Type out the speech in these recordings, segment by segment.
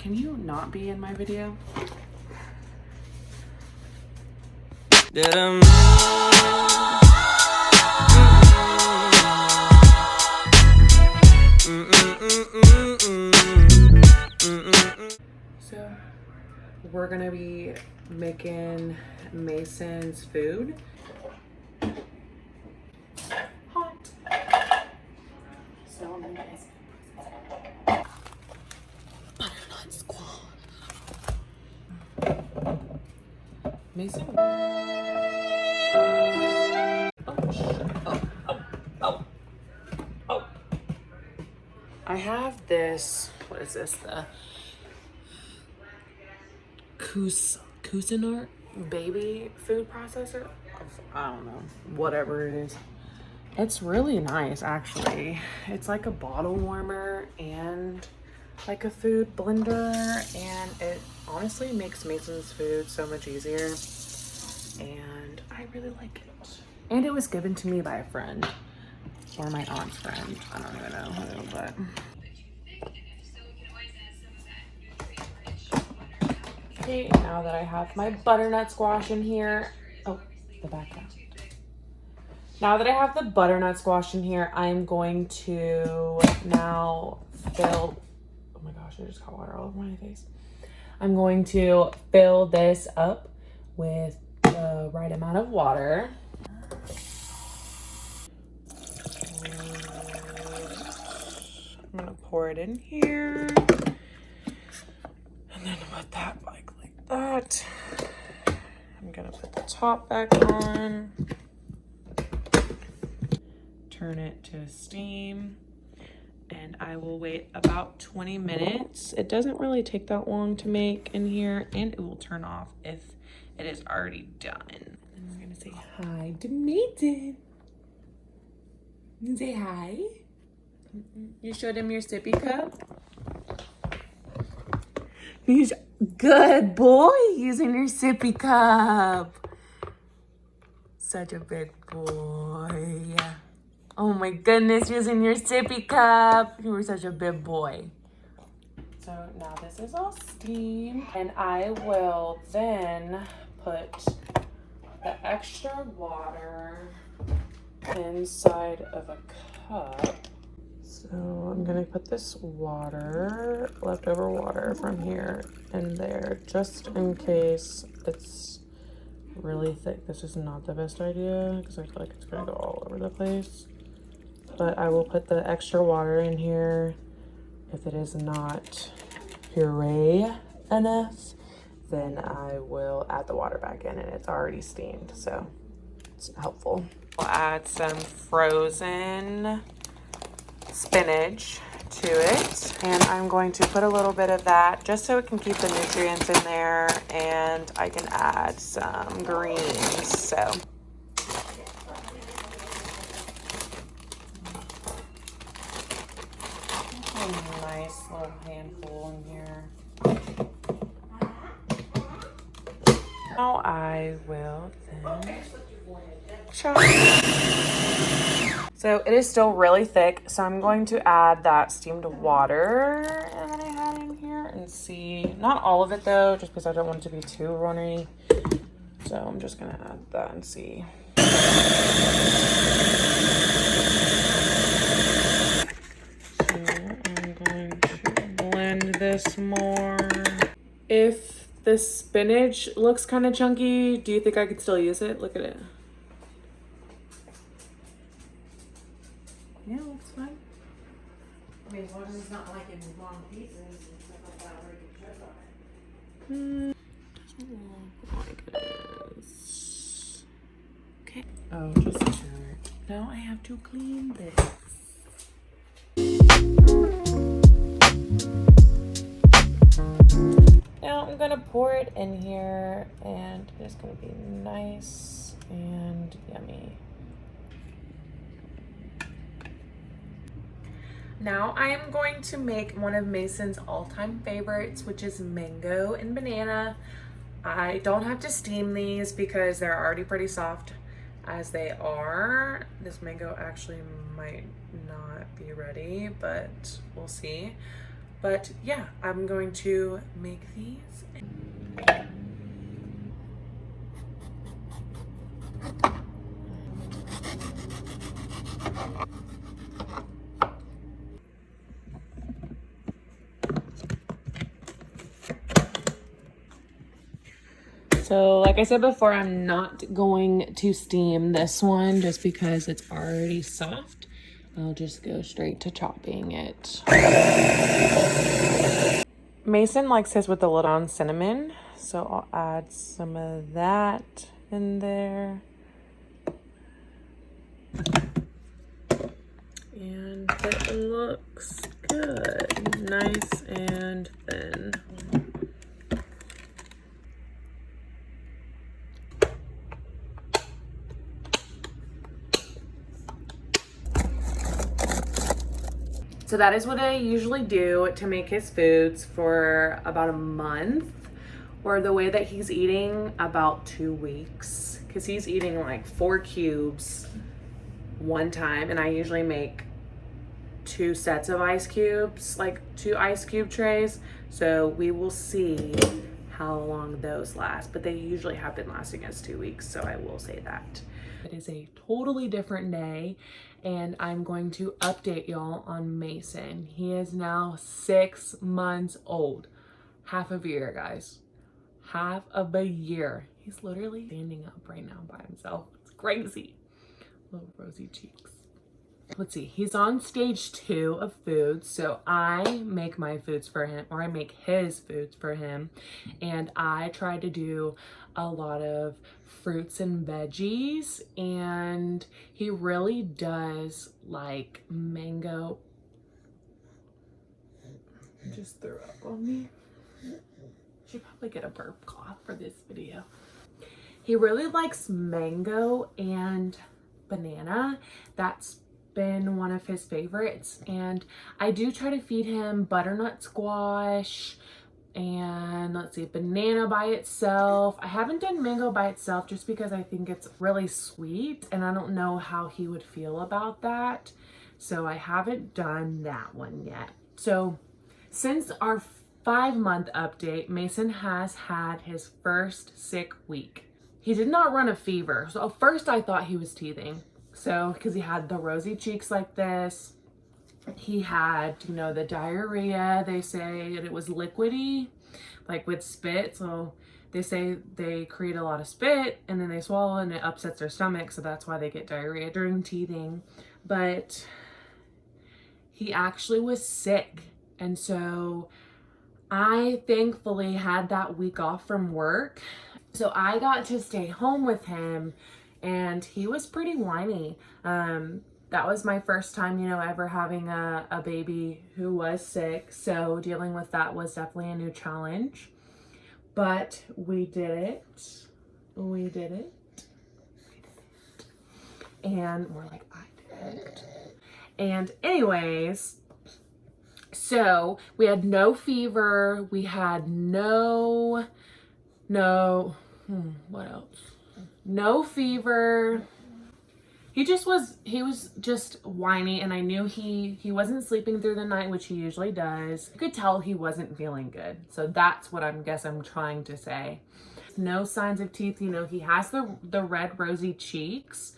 Can you not be in my video? So we're gonna be making Mason's food. Hot. So I'm gonna butternut squash. Mason. Oh. I have this, what is this? The Cuisinart baby food processor. I don't know, whatever it is. It's really nice, actually. It's like a bottle warmer and like a food blender, and it honestly makes Mason's food so much easier, and I really like it. And it was given to me by a friend, or my aunt's friend. I don't even know who, but. Okay, now that I have my butternut squash in here, oh, the background. Now that I have the butternut squash in here, I'm going to now fill, oh my gosh, I just got water all over my face. I'm going to fill this up with the right amount of water. I'm gonna pour it in here. And then put that like that. I'm gonna put the top back on. Turn it to steam. And I will wait about 20 minutes. It doesn't really take that long to make in here, and it will turn off if it is already done. And we're gonna say hi to Mason. You say hi. You showed him your sippy cup. He's good boy using your sippy cup. Such a big boy. Oh my goodness, using your sippy cup. You were such a big boy. So now this is all steamed, and I will then put the extra water inside of a cup. So I'm gonna put this water, leftover water from here in there, just in case it's really thick. This is not the best idea because I feel like it's gonna go all over the place. But I will put the extra water in here. If it is not puree enough, then I will add the water back in, and it's already steamed, so it's helpful. I'll add some frozen spinach to it, and I'm going to put a little bit of that just so it can keep the nutrients in there, and I can add some greens. So a nice little handful in here. Now I will then chop. So it is still really thick, so I'm going to add that steamed water that I had in here and see. Not all of it though, just because I don't want it to be too runny. So I'm just gonna add that and see. So I'm going to blend this more. If the spinach looks kind of chunky, do you think I could still use it? Look at it. Yeah, looks fine. I mean, as long as it's not like in long pieces and stuff like that, where you can chip on it. Doesn't look like it is. Okay. Oh, just a minute. Now I have to clean this. Now I'm gonna pour it in here, and it's gonna be nice and yummy. Now I am going to make one of Mason's all-time favorites, which is mango and banana. I don't have to steam these because they're already pretty soft as they are. This mango actually might not be ready, but we'll see. But yeah, I'm going to make these. So like I said before, I'm not going to steam this one just because it's already soft. I'll just go straight to chopping it. Mason likes his with a little on cinnamon, so I'll add some of that in there. And it looks good, nice and thin. So that is what I usually do to make his foods for about a month, or the way that he's eating, about 2 weeks, because he's eating like 4 cubes one time, and I usually make 2 sets of ice cubes, like 2 ice cube trays. So we will see how long those last, but they usually have been lasting us 2 weeks, so I will say that. It is a totally different day, and I'm going to update y'all on Mason. He is now 6 months old. Half of a year, guys. Half of a year. He's literally standing up right now by himself. It's crazy. Little rosy cheeks. Let's see, he's on stage 2 of foods. So I make my foods for him, or I make his foods for him. And I try to do a lot of fruits and veggies. And he really does like mango. Just threw up on me. Should probably get a burp cloth for this video. He really likes mango and banana. That's been one of his favorites, and I do try to feed him butternut squash and, let's see, banana by itself. I haven't done mango by itself just because I think it's really sweet and I don't know how he would feel about that, so I haven't done that one yet. So since our 5-month update, Mason has had his first sick week. He did not run a fever, so at first I thought he was teething. So, because he had the rosy cheeks like this, he had, you know, the diarrhea. They say that it was liquidy, like with spit. So they say they create a lot of spit and then they swallow and it upsets their stomach. So that's why they get diarrhea during teething. But he actually was sick. And so I thankfully had that week off from work. So I got to stay home with him. And he was pretty whiny. That was my first time, you know, ever having a baby who was sick. So dealing with that was definitely a new challenge. But we did it. We did it. We did it. And we're like, I did it. And anyways, so we had no fever. We had what else? No fever. He was just whiny, and I knew he wasn't sleeping through the night, which he usually does. You could tell he wasn't feeling good. So that's what I'm trying to say. No signs of teeth. You know, he has the red rosy cheeks,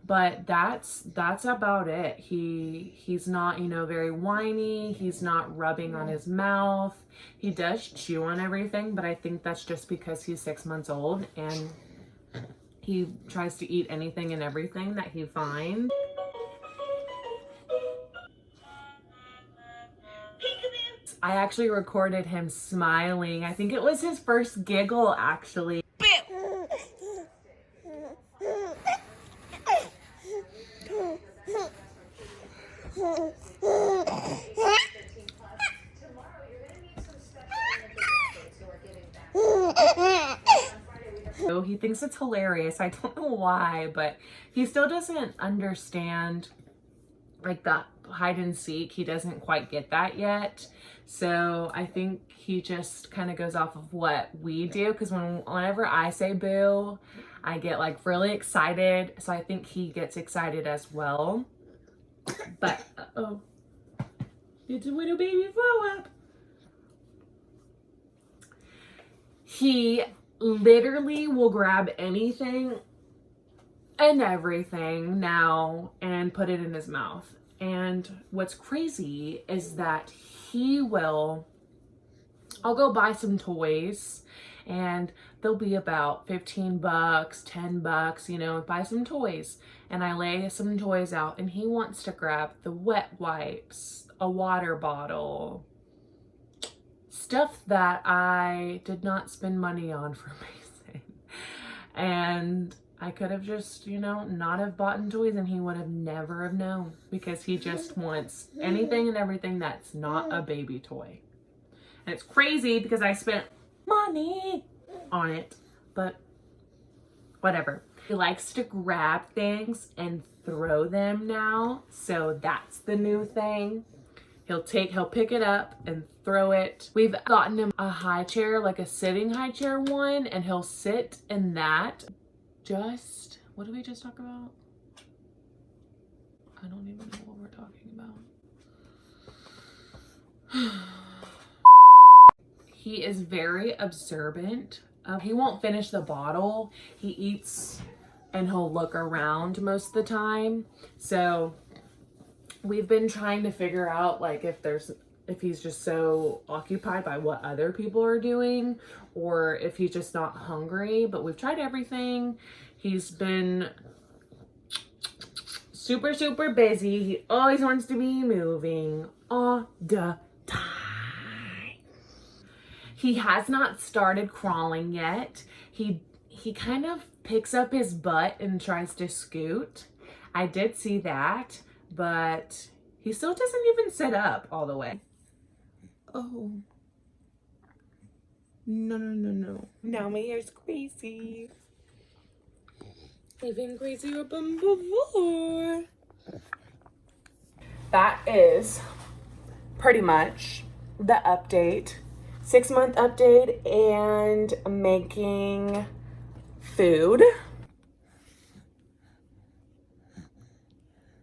but that's about it. He's not, you know, very whiny. He's not rubbing on his mouth. He does chew on everything, but I think that's just because he's 6 months old and he tries to eat anything and everything that he finds. I actually recorded him smiling. I think it was his first giggle, actually. So he thinks it's hilarious. I don't know why, but he still doesn't understand like the hide and seek. He doesn't quite get that yet. So I think he just kind of goes off of what we do, because whenever I say boo, I get like really excited. So I think he gets excited as well. But uh-oh, it's a little baby blow up. He literally will grab anything and everything now and put it in his mouth. And what's crazy is that I'll go buy some toys and they'll be about 15 bucks, 10 bucks, you know, buy some toys. And I lay some toys out and he wants to grab the wet wipes, a water bottle, stuff that I did not spend money on for Mason. And I could have just, you know, not have bought toys and he would have never have known, because he just wants anything and everything that's not a baby toy. And it's crazy because I spent money on it, but whatever. He likes to grab things and throw them now. So that's the new thing. He'll pick it up and throw it. We've gotten him a high chair, like a sitting high chair one, and he'll sit in that. What did we just talk about? I don't even know what we're talking about. He is very observant. He won't finish the bottle. He eats and he'll look around most of the time. So we've been trying to figure out, like, if he's just so occupied by what other people are doing, or if he's just not hungry. But we've tried everything. He's been super, super busy. He always wants to be moving all the time. He has not started crawling yet. He kind of picks up his butt and tries to scoot. I did see that, but he still doesn't even sit up all the way. Oh. No. Now my hair's crazy. Even crazier than before. That is pretty much the update. 6-month update and making food.